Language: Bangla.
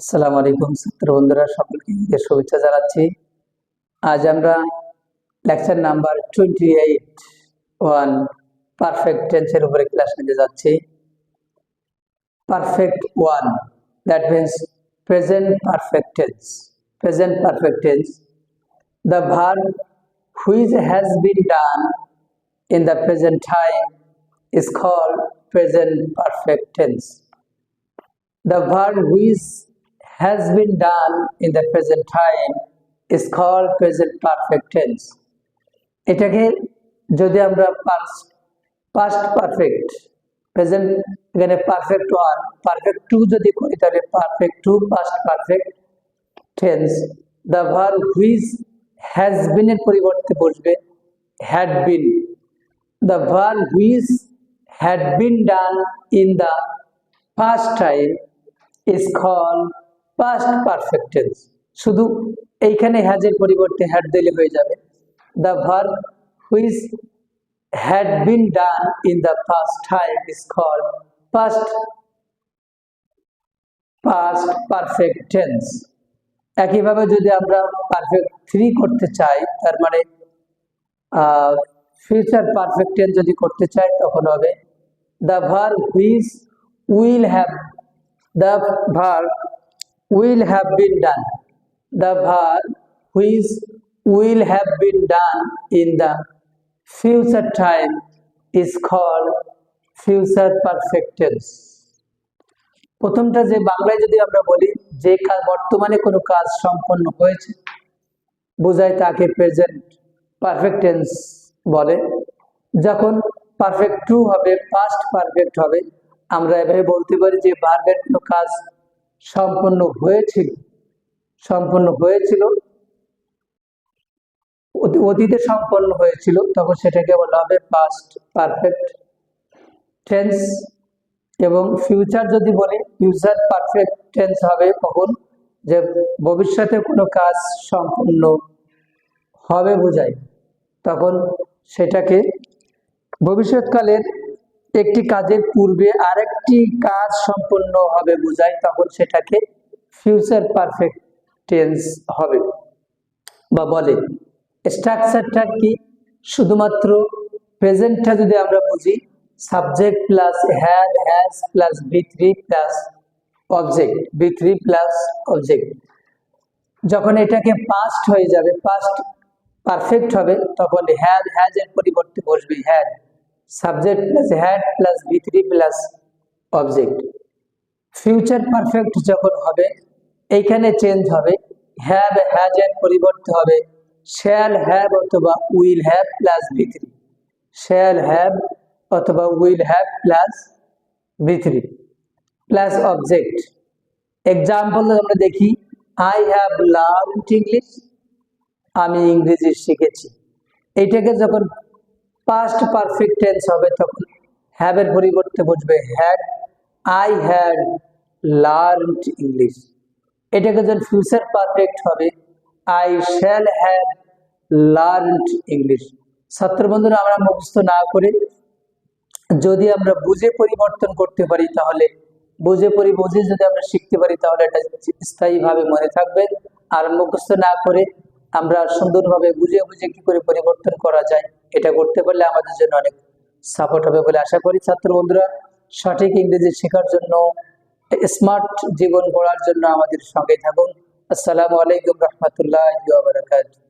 আসসালামু আলাইকুম ছাত্র বন্ধুরা, সকলকে ঈদের শুভেচ্ছা জানাচ্ছি। আজ আমরা লেকচার নাম্বার 28 ওয়ান পারফেক্ট টেন্সের উপরে ক্লাস নিতে যাচ্ছি। Perfect one, that means present perfect tense. Present perfect tense, the verb which has been done in the present time is called present perfect tense. The verb which has been done in the present time is called present perfect tense. এটাকে যদি আমরা past perfect, present এখানে perfect one, perfect two যদি করি তাহলে perfect two past perfect tense. The verb which has been এর পরিবর্তে বসবে had been. The verb which had been done in the past time is called past perfect tense. শুধু এইখানে has এর পরিবর্তে had দিলে হয়ে যাবে। The verb which had been done in the past time is called past perfect tense. একইভাবে যদি আমরা পারফেক্ট থ্রি করতে চাই, তার মানে ফিউচার পারফেক্ট টেন্স যদি করতে চাই তখন হবে the verb which will have, the verb will have been done. The verb which will have been done in the future time is called future perfect tense. প্রথমটা যে বাংলায় যদি আমরা বলি যে বর্তমানে কোনো কাজ সম্পন্ন হয়েছে বোঝায় তাকে প্রেজেন্ট পারফেক্ট টেন্স বলে। যখন পারফেক্ট টু হবে, পাস্ট পারফেক্ট হবে, আমরা এভাবে বলতে পারি যে ভার্বের কোনো কাজ সম্পন্ন হয়েছিল অতীতে সম্পন্ন হয়েছিল, তখন সেটাকে বলা হবে পাস্ট পারফেক্ট টেন্স। এবং ফিউচার যদি বলি ফিউচার পারফেক্ট টেন্স হবে কখন, যে ভবিষ্যতে কোনো কাজ সম্পন্ন হবে বোঝায়, তখন সেটাকে ভবিষ্যৎকালের একটি কাজের পূর্বে আরেকটি কাজ সম্পন্ন হবে বোঝায়, তখন সেটাকে ফিউচার পারফেক্ট টেন্স হবে বা বলে। স্ট্রাকচারটা কি, শুধুমাত্র প্রেজেন্টটা যদি আমরা বুঝি subject plus had has plus V3 plus object, V3 plus object. যখন এটাকে পাস্ট হয়ে যাবে, পাস্ট পারফেক্ট হবে, তখন হ্যাড হ্যাজ এর পরিবর্তে বসবে had, subject plus had plus V3 plus object. Future perfect যখন হবে এইখানে চেঞ্জ হবে, হ্যাভ হ্যাজ এর পরিবর্তে হবে শ্যাল হ্যাভ অথবা will have plus V3, shall have অথবা will have plus V3 plus object. Example আমরা দেখি, আই হ্যাভ লার্নড ইংলিশ, আমি ইংরেজি শিখেছি। এইটাকে যখন পাস্ট পারফেক্ট টেন্স হবে তখন হ্যাভ এর পরিবর্তে বসবে had, I had learned English. এটাকে যখন ফিউচার পারফেক্ট হবে I shall have learned English. ছাত্র বন্ধুরা, আমরা মুখস্থ না করে যদি আমরা বুঝে পরিবর্তন করতে পারি, তাহলে বুঝে যদি আমরা শিখতে পারি তাহলে এটা স্থায়ীভাবে মনে থাকবে। আর মুখস্থ না করে আমরা সুন্দরভাবে বুঝে কি করে পরিবর্তন করা যায় এটা করতে পারলে আমাদের জন্য অনেক সাপোর্ট হবে বলে আশা করি। ছাত্র বন্ধুরা, সঠিক ইংরেজি শেখার জন্য, স্মার্ট জীবন গড়ার জন্য আমাদের সঙ্গে থাকুন। আসসালামু আলাইকুম রহমতুল্লাহি ওয়া বারাকাতুহু।